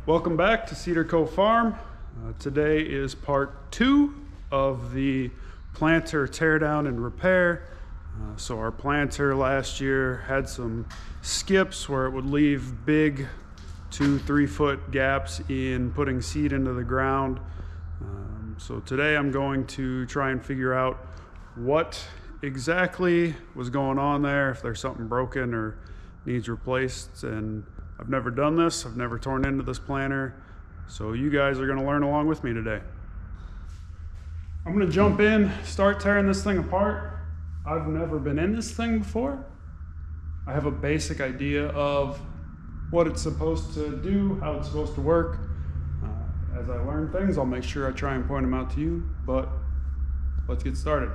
Welcome back to Cedar Cove Farm. Today is part 2 of the planter teardown and repair. So our planter last year had some skips where it would leave big 2-3 foot gaps in putting seed into the ground. So today I'm going to try and figure out what exactly was going on there, if there's something broken or needs replaced. And I've never done this, I've never torn into this planter, so you guys are gonna learn along with me today. I'm gonna jump in, start tearing this thing apart. I've never been in this thing before. I have a basic idea of what it's supposed to do, how it's supposed to work. As I learn things, I'll make sure I try and point them out to you, but let's get started.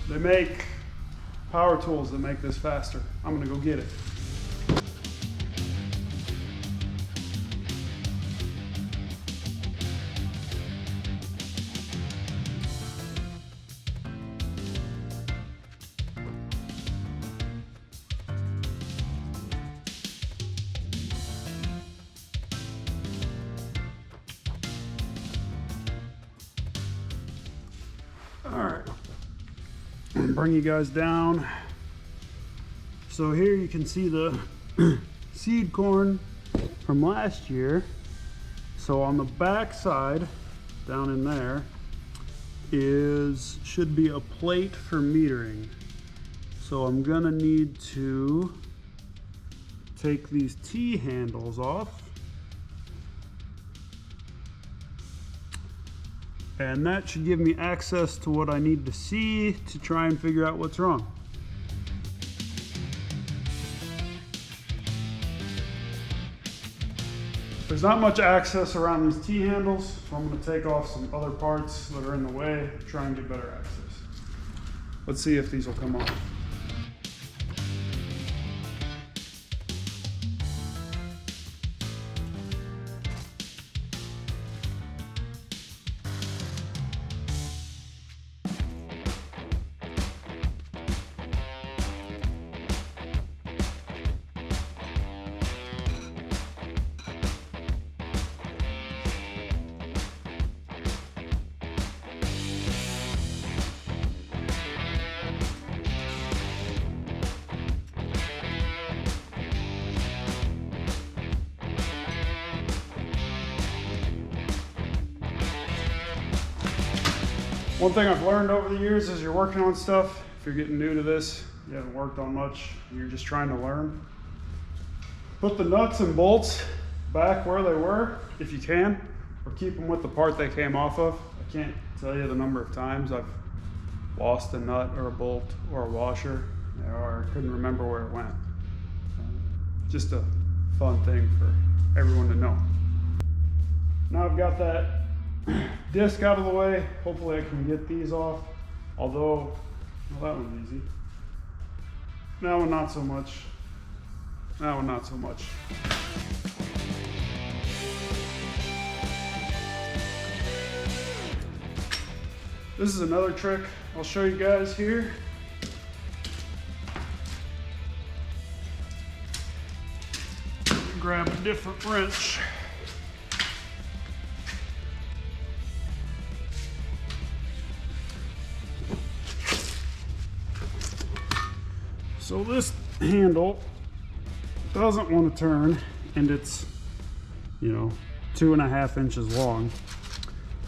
They make power tools that make this faster. I'm gonna go get it. All right. Bring you guys down. So here you can see the seed corn from last year. So on the back side, down in there, should be a plate for metering. So I'm gonna need to take these T handles off. And that should give me access to what I need to see to try and figure out what's wrong. There's not much access around these T handles, so I'm going to take off some other parts that are in the way, try and get better access. Let's see if these will come off. One thing I've learned over the years is you're working on stuff, if you're getting new to this, you haven't worked on much, you're just trying to learn. Put the nuts and bolts back where they were, if you can, or keep them with the part they came off of. I can't tell you the number of times I've lost a nut or a bolt or a washer, or couldn't remember where it went. Just a fun thing for everyone to know. Now I've got that disc out of the way. Hopefully I can get these off, although, well, that one's easy. That one not so much. That one not so much. This is another trick I'll show you guys here. Grab a different wrench. So this handle doesn't want to turn, and it's, 2.5 inches long.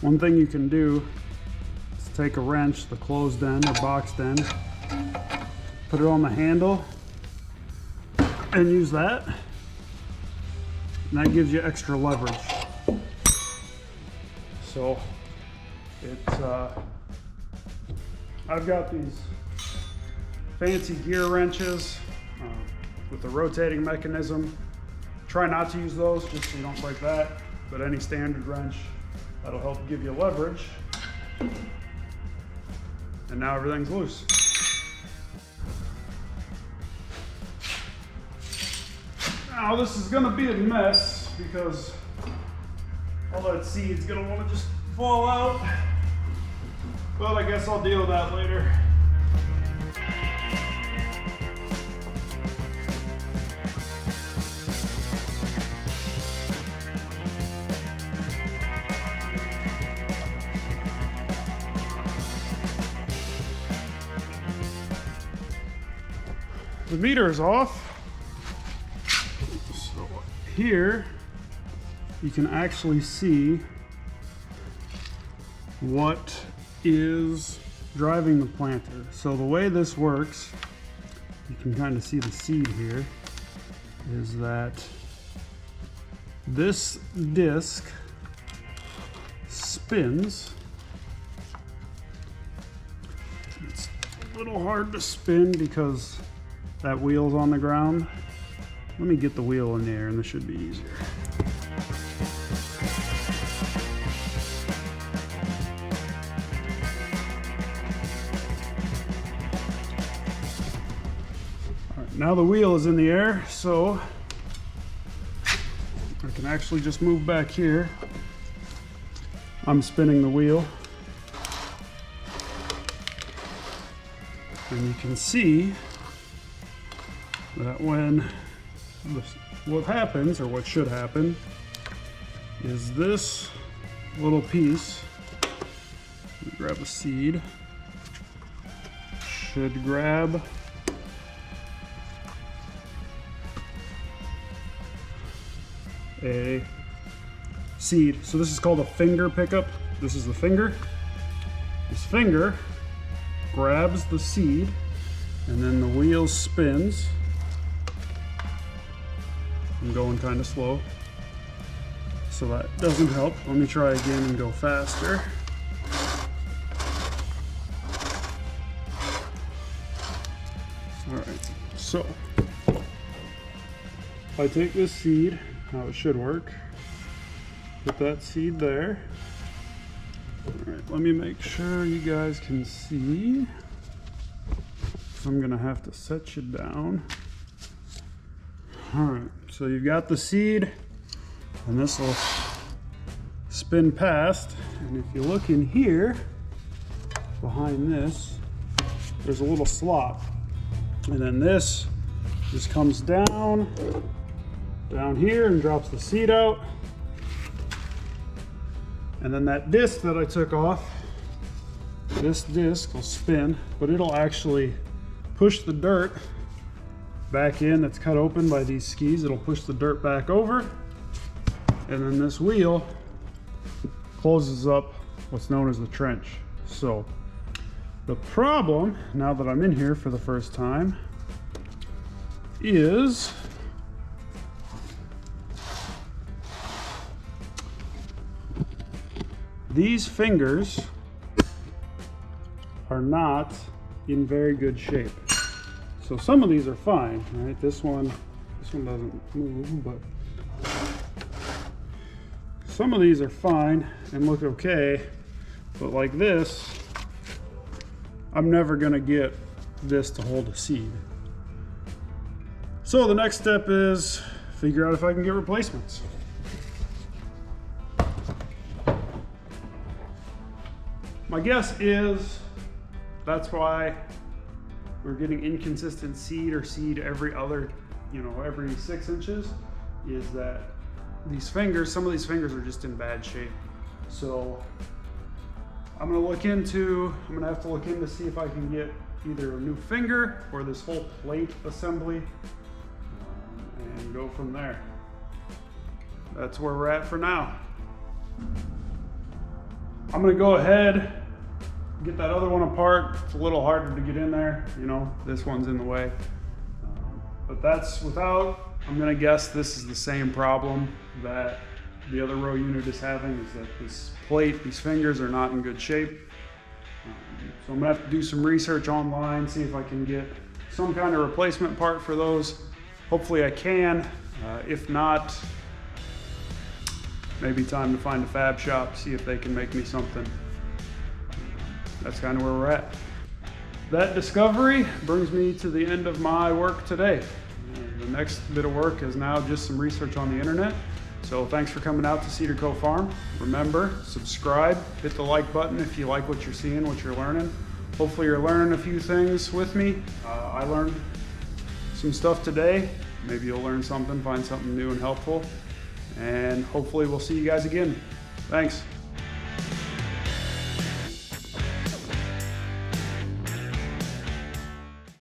One thing you can do is take a wrench, the closed end or boxed end, put it on the handle, and use that. And that gives you extra leverage. So I've got these fancy gear wrenches with a rotating mechanism. Try not to use those just so you don't break that, but any standard wrench, that'll help give you leverage. And now everything's loose. Now this is gonna be a mess because all that seed's gonna want to just fall out. But I guess I'll deal with that later. The meter is off. So here you can actually see what is driving the planter. So the way this works, you can kind of see the seed here, is that this disc spins. It's a little hard to spin because that wheel's on the ground. Let me get the wheel in the air and this should be easier. All right, now the wheel is in the air, so I can actually just move back here. I'm spinning the wheel. And you can see that what happens, or what should happen, is this little piece, let me grab a seed, should grab a seed. So this is called a finger pickup. This is the finger. This finger grabs the seed, and then the wheel spins. I'm going kind of slow, so that doesn't help. Let me try again and go faster. All right, so if I take this seed, how it should work, put that seed there. All right, let me make sure you guys can see. So I'm gonna have to set you down. All right, so you've got the seed, and this will spin past. And if you look in here, behind this, there's a little slot. And then this just comes down here and drops the seed out. And then that disc that I took off, this disc will spin, but it'll actually push the dirt back in that's cut open by these skis. It'll push the dirt back over, and then this wheel closes up what's known as the trench. So the problem, now that I'm in here for the first time, is these fingers are not in very good shape. So some of these are fine, right? This one doesn't move, but some of these are fine and look okay, but like this, I'm never gonna get this to hold a seed. So the next step is figure out if I can get replacements. My guess is that's why we're getting inconsistent seed, or seed every other, every 6 inches, is that these fingers, some of these fingers are just in bad shape. So I'm gonna have to look in to see if I can get either a new finger or this whole plate assembly, and go from there. That's where we're at for now. I'm gonna go ahead, get that other one apart. It's a little harder to get in there, this one's in the way. But that's I'm gonna guess this is the same problem that the other row unit is having, is that this plate, these fingers are not in good shape. So I'm gonna have to do some research online, see if I can get some kind of replacement part for those. Hopefully I can. If not, maybe time to find a fab shop, see if they can make me something. That's kind of where we're at. That discovery brings me to the end of my work today. The next bit of work is now just some research on the internet So thanks for coming out to Cedar Cove Farm. Remember, subscribe, hit the like button if you like what you're seeing, what you're learning. Hopefully you're learning a few things with me. I learned some stuff today. Maybe you'll learn something, find something new and helpful. And hopefully we'll see you guys again. Thanks.